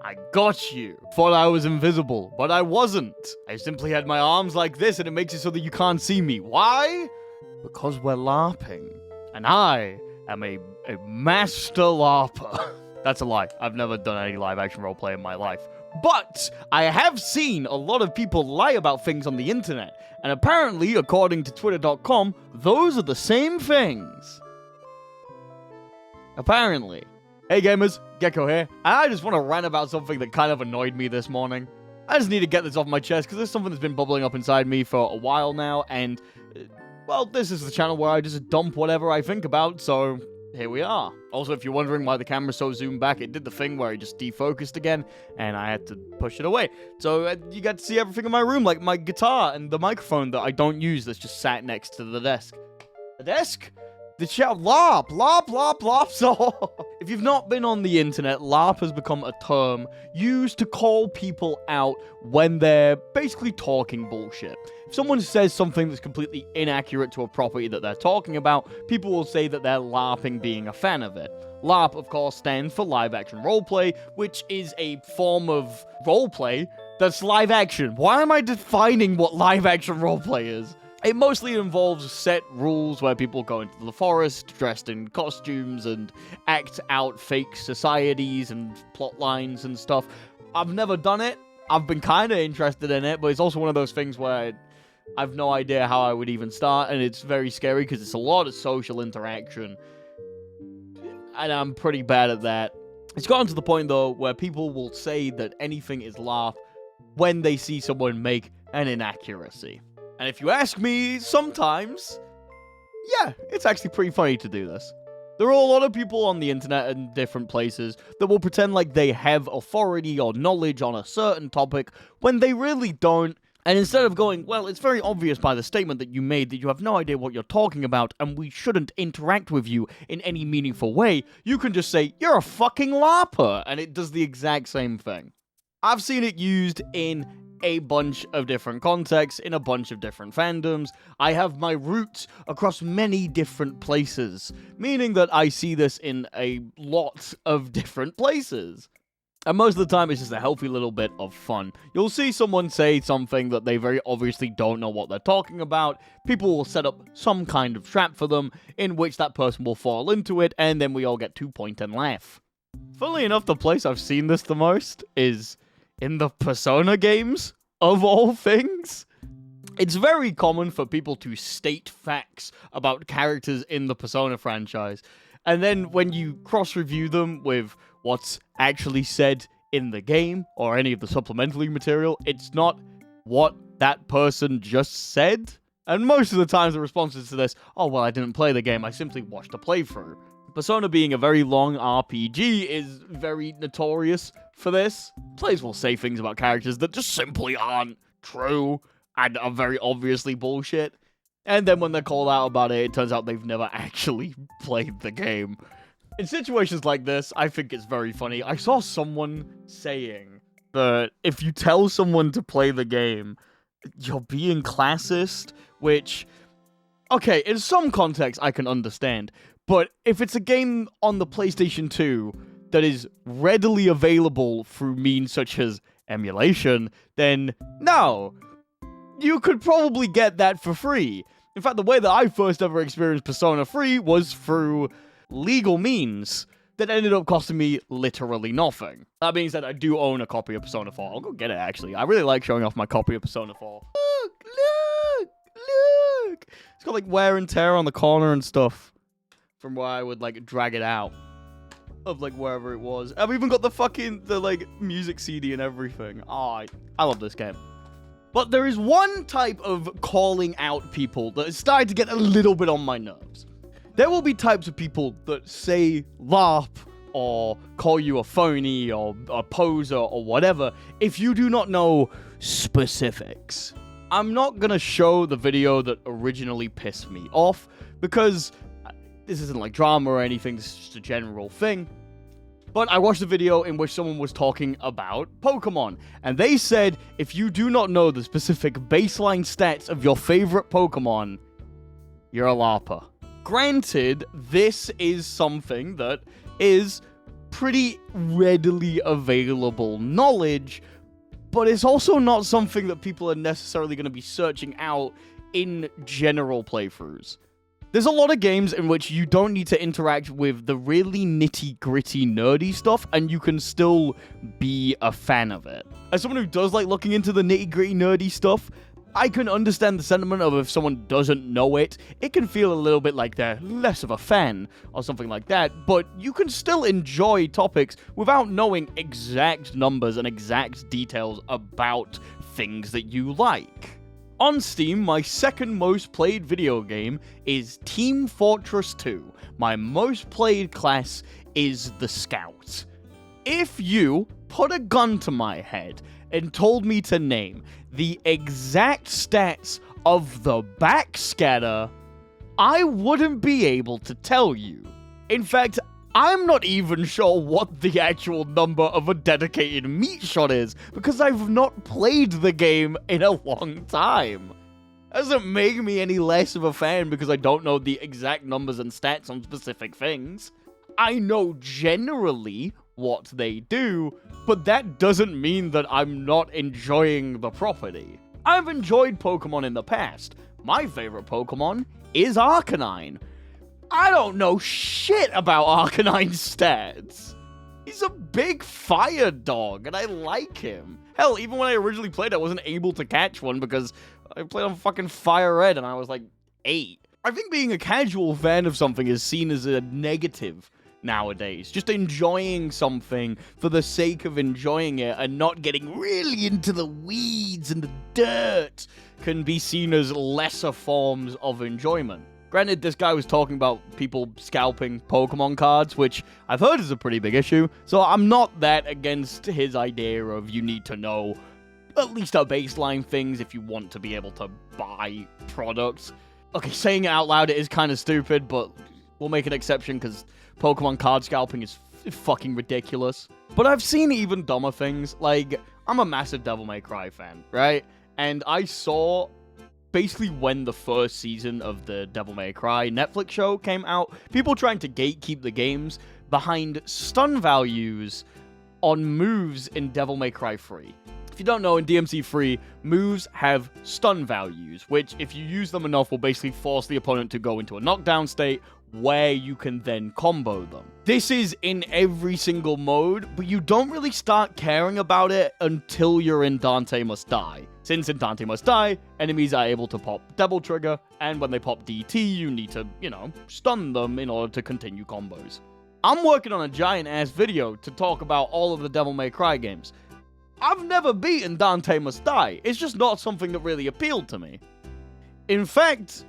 I got you. Thought I was invisible, but I wasn't. I simply had my arms like this, and it makes it so that you can't see me. Why? Because we're LARPing. And I am a master LARPer. That's a lie. I've never done any live-action roleplay in my life. But I have seen a lot of people lie about things on the internet. And apparently, according to Twitter.com, those are the same things. Apparently. Hey gamers, Gecko here, and I just want to rant about something that kind of annoyed me this morning. I just need to get this off my chest, because there's something that's been bubbling up inside me for a while now, and, well, this is the channel where I just dump whatever I think about, so here we are. Also, if you're wondering why the camera's so zoomed back, it did the thing where it just defocused again, and I had to push it away. So you got to see everything in my room, like my guitar and the microphone that I don't use that's just sat next to the desk. The desk? The shout, LARP, LARP, LARP, LARP. So, if you've not been on the internet, LARP has become a term used to call people out when they're basically talking bullshit. If someone says something that's completely inaccurate to a property that they're talking about, people will say that they're LARPing being a fan of it. LARP, of course, stands for live action roleplay, which is a form of roleplay that's live action. Why am I defining what live action roleplay is? It mostly involves set rules where people go into the forest dressed in costumes and act out fake societies and plot lines and stuff. I've never done it. I've been kind of interested in it, but it's also one of those things where I've no idea how I would even start, and it's very scary because it's a lot of social interaction, and I'm pretty bad at that. It's gotten to the point, though, where people will say that anything is LARP when they see someone make an inaccuracy. And if you ask me, sometimes, yeah, it's actually pretty funny to do this. There are a lot of people on the internet and different places that will pretend like they have authority or knowledge on a certain topic when they really don't. And instead of going, well, it's very obvious by the statement that you made that you have no idea what you're talking about and we shouldn't interact with you in any meaningful way, you can just say, you're a fucking LARPer, and it does the exact same thing. I've seen it used in a bunch of different contexts, in a bunch of different fandoms. I have my roots across many different places, meaning that I see this in a lot of different places. And most of the time, it's just a healthy little bit of fun. You'll see someone say something that they very obviously don't know what they're talking about. People will set up some kind of trap for them, in which that person will fall into it, and then we all get 2 point and laugh. Funnily enough, the place I've seen this the most is in the Persona games, of all things. It's very common for people to state facts about characters in the Persona franchise, and then when you cross-review them with what's actually said in the game, or any of the supplementary material, it's not what that person just said. And most of the times the responses to this, oh well, I didn't play the game, I simply watched a playthrough. Persona being a very long RPG is very notorious for this. Players will say things about characters that just simply aren't true and are very obviously bullshit. And then when they're called out about it, it turns out they've never actually played the game. In situations like this, I think it's very funny. I saw someone saying that if you tell someone to play the game, you're being classist, which, okay, in some context I can understand. But if it's a game on the PlayStation 2 that is readily available through means such as emulation, then no. You could probably get that for free. In fact, the way that I first ever experienced Persona 3 was through legal means that ended up costing me literally nothing. That being said, I do own a copy of Persona 4. I'll go get it, actually. I really like showing off my copy of Persona 4. Look! It's got, like, wear and tear on the corner and stuff. From where I would, like, drag it out of, like, wherever it was. I've even got the like, music CD and everything. Oh, I love this game. But there is one type of calling out people that is starting to get a little bit on my nerves. There will be types of people that say LARP or call you a phony or a poser or whatever if you do not know specifics. I'm not gonna show the video that originally pissed me off because this isn't like drama or anything, this is just a general thing. But I watched a video in which someone was talking about Pokemon, and they said if you do not know the specific baseline stats of your favorite Pokemon, you're a LARPer. Granted, this is something that is pretty readily available knowledge, but it's also not something that people are necessarily going to be searching out in general playthroughs. There's a lot of games in which you don't need to interact with the really nitty-gritty nerdy stuff, and you can still be a fan of it. As someone who does like looking into the nitty-gritty nerdy stuff, I can understand the sentiment of if someone doesn't know it, it can feel a little bit like they're less of a fan or something like that, but you can still enjoy topics without knowing exact numbers and exact details about things that you like. On Steam, my second most played video game is Team Fortress 2. My most played class is the Scout. If you put a gun to my head and told me to name the exact stats of the backscatter, I wouldn't be able to tell you. In fact, I'm not even sure what the actual number of a dedicated meat shot is, because I've not played the game in a long time. Doesn't make me any less of a fan because I don't know the exact numbers and stats on specific things. I know generally what they do, but that doesn't mean that I'm not enjoying the property. I've enjoyed Pokemon in the past. My favorite Pokemon is Arcanine. I don't know shit about Arcanine's stats. He's a big fire dog, and I like him. Hell, even when I originally played, I wasn't able to catch one because I played on fucking Fire Red and I was like 8. I think being a casual fan of something is seen as a negative nowadays. Just enjoying something for the sake of enjoying it and not getting really into the weeds and the dirt can be seen as lesser forms of enjoyment. Granted, this guy was talking about people scalping Pokemon cards, which I've heard is a pretty big issue, so I'm not that against his idea of you need to know at least our baseline things if you want to be able to buy products. Okay, saying it out loud, it is kind of stupid, but we'll make an exception because Pokemon card scalping is fucking ridiculous. But I've seen even dumber things, like, I'm a massive Devil May Cry fan, right? And I saw basically when the first season of the Devil May Cry Netflix show came out, people trying to gatekeep the games behind stun values on moves in Devil May Cry 3. If you don't know, in DMC 3, moves have stun values, which if you use them enough will basically force the opponent to go into a knockdown state where you can then combo them. This is in every single mode, but you don't really start caring about it until you're in Dante Must Die. Since in Dante Must Die, enemies are able to pop Double Trigger, and when they pop DT, you need to, stun them in order to continue combos. I'm working on a giant-ass video to talk about all of the Devil May Cry games. I've never beaten Dante Must Die. It's just not something that really appealed to me. In fact,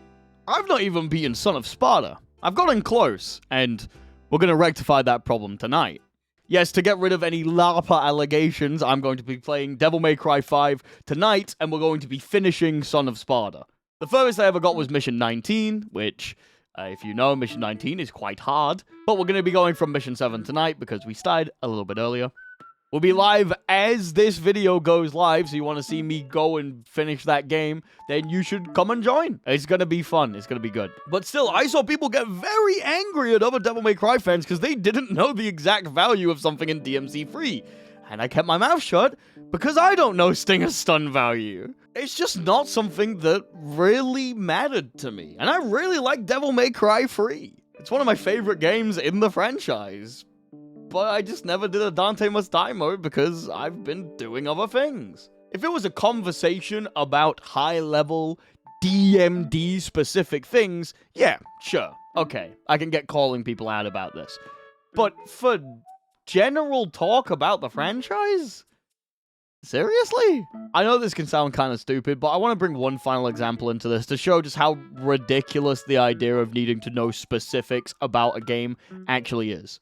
I've not even beaten Son of Sparta. I've gotten close, and we're going to rectify that problem tonight. Yes, to get rid of any Larpa allegations, I'm going to be playing Devil May Cry 5 tonight, and we're going to be finishing Son of Sparta. The furthest I ever got was Mission 19, which, if you know, Mission 19 is quite hard, but we're going to be going from Mission 7 tonight because we started a little bit earlier. We'll be live as this video goes live, so you want to see me go and finish that game, then you should come and join. It's going to be fun. It's going to be good. But still, I saw people get very angry at other Devil May Cry fans because they didn't know the exact value of something in DMC 3. And I kept my mouth shut because I don't know Stinger's stun value. It's just not something that really mattered to me. And I really like Devil May Cry 3. It's one of my favorite games in the franchise. But I just never did a Dante Must Die mode because I've been doing other things. If it was a conversation about high-level DMD-specific things, yeah, sure, okay, I can get calling people out about this. But for general talk about the franchise? Seriously? I know this can sound kind of stupid, but I want to bring one final example into this to show just how ridiculous the idea of needing to know specifics about a game actually is.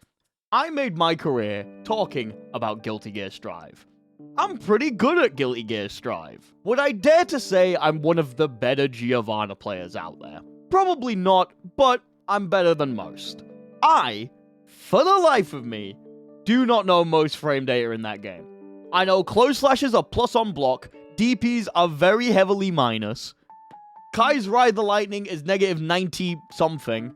I made my career talking about Guilty Gear Strive. I'm pretty good at Guilty Gear Strive. Would I dare to say I'm one of the better Giovanna players out there? Probably not, but I'm better than most. I, for the life of me, do not know most frame data in that game. I know close slashes are plus on block, DPs are very heavily minus, Kai's Ride the Lightning is negative 90 something,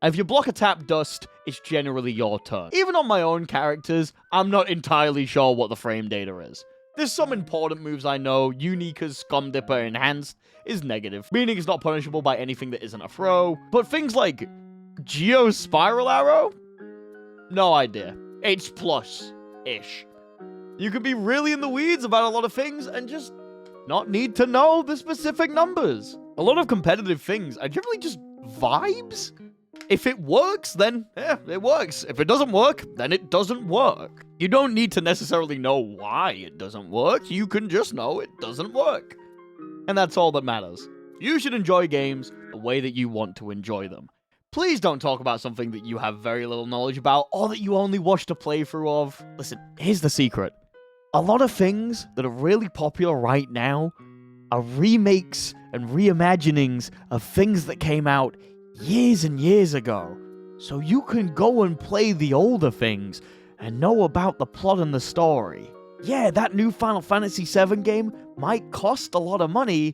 and if you block a tap dust, it's generally your turn. Even on my own characters, I'm not entirely sure what the frame data is. There's some important moves I know. Unique as Scum Dipper Enhanced is negative, meaning it's not punishable by anything that isn't a throw. But things like Geo Spiral Arrow? No idea. It's plus-ish. You can be really in the weeds about a lot of things and just not need to know the specific numbers. A lot of competitive things are generally just vibes. If it works, then it works. If it doesn't work, then it doesn't work. You don't need to necessarily know why it doesn't work. You can just know it doesn't work. And that's all that matters. You should enjoy games the way that you want to enjoy them. Please don't talk about something that you have very little knowledge about or that you only watched a playthrough of. Listen, here's the secret. A lot of things that are really popular right now are remakes and reimaginings of things that came out years and years ago. So you can go and play the older things and know about the plot and the story. Yeah, that new Final Fantasy VII game might cost a lot of money,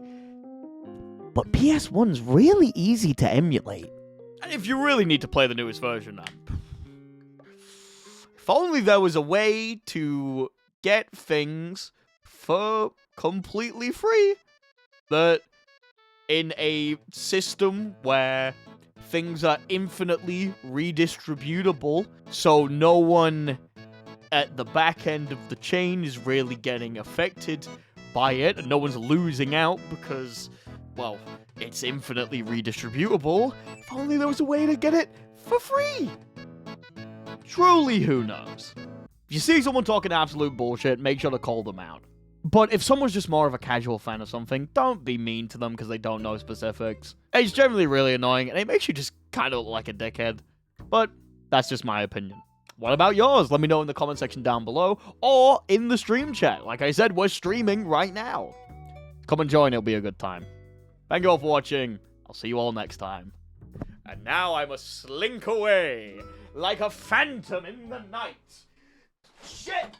but PS1's really easy to emulate. And if you really need to play the newest version, if only there was a way to get things for completely free. That in a system where things are infinitely redistributable, so no one at the back end of the chain is really getting affected by it, and no one's losing out because, well, it's infinitely redistributable. If only there was a way to get it for free. Truly, who knows? If you see someone talking absolute bullshit, make sure to call them out. But if someone's just more of a casual fan of something, don't be mean to them because they don't know specifics. It's generally really annoying, and it makes you just kind of look like a dickhead. But that's just my opinion. What about yours? Let me know in the comment section down below, or in the stream chat. Like I said, we're streaming right now. Come and join, it'll be a good time. Thank you all for watching. I'll see you all next time. And now I must slink away like a phantom in the night. Shit!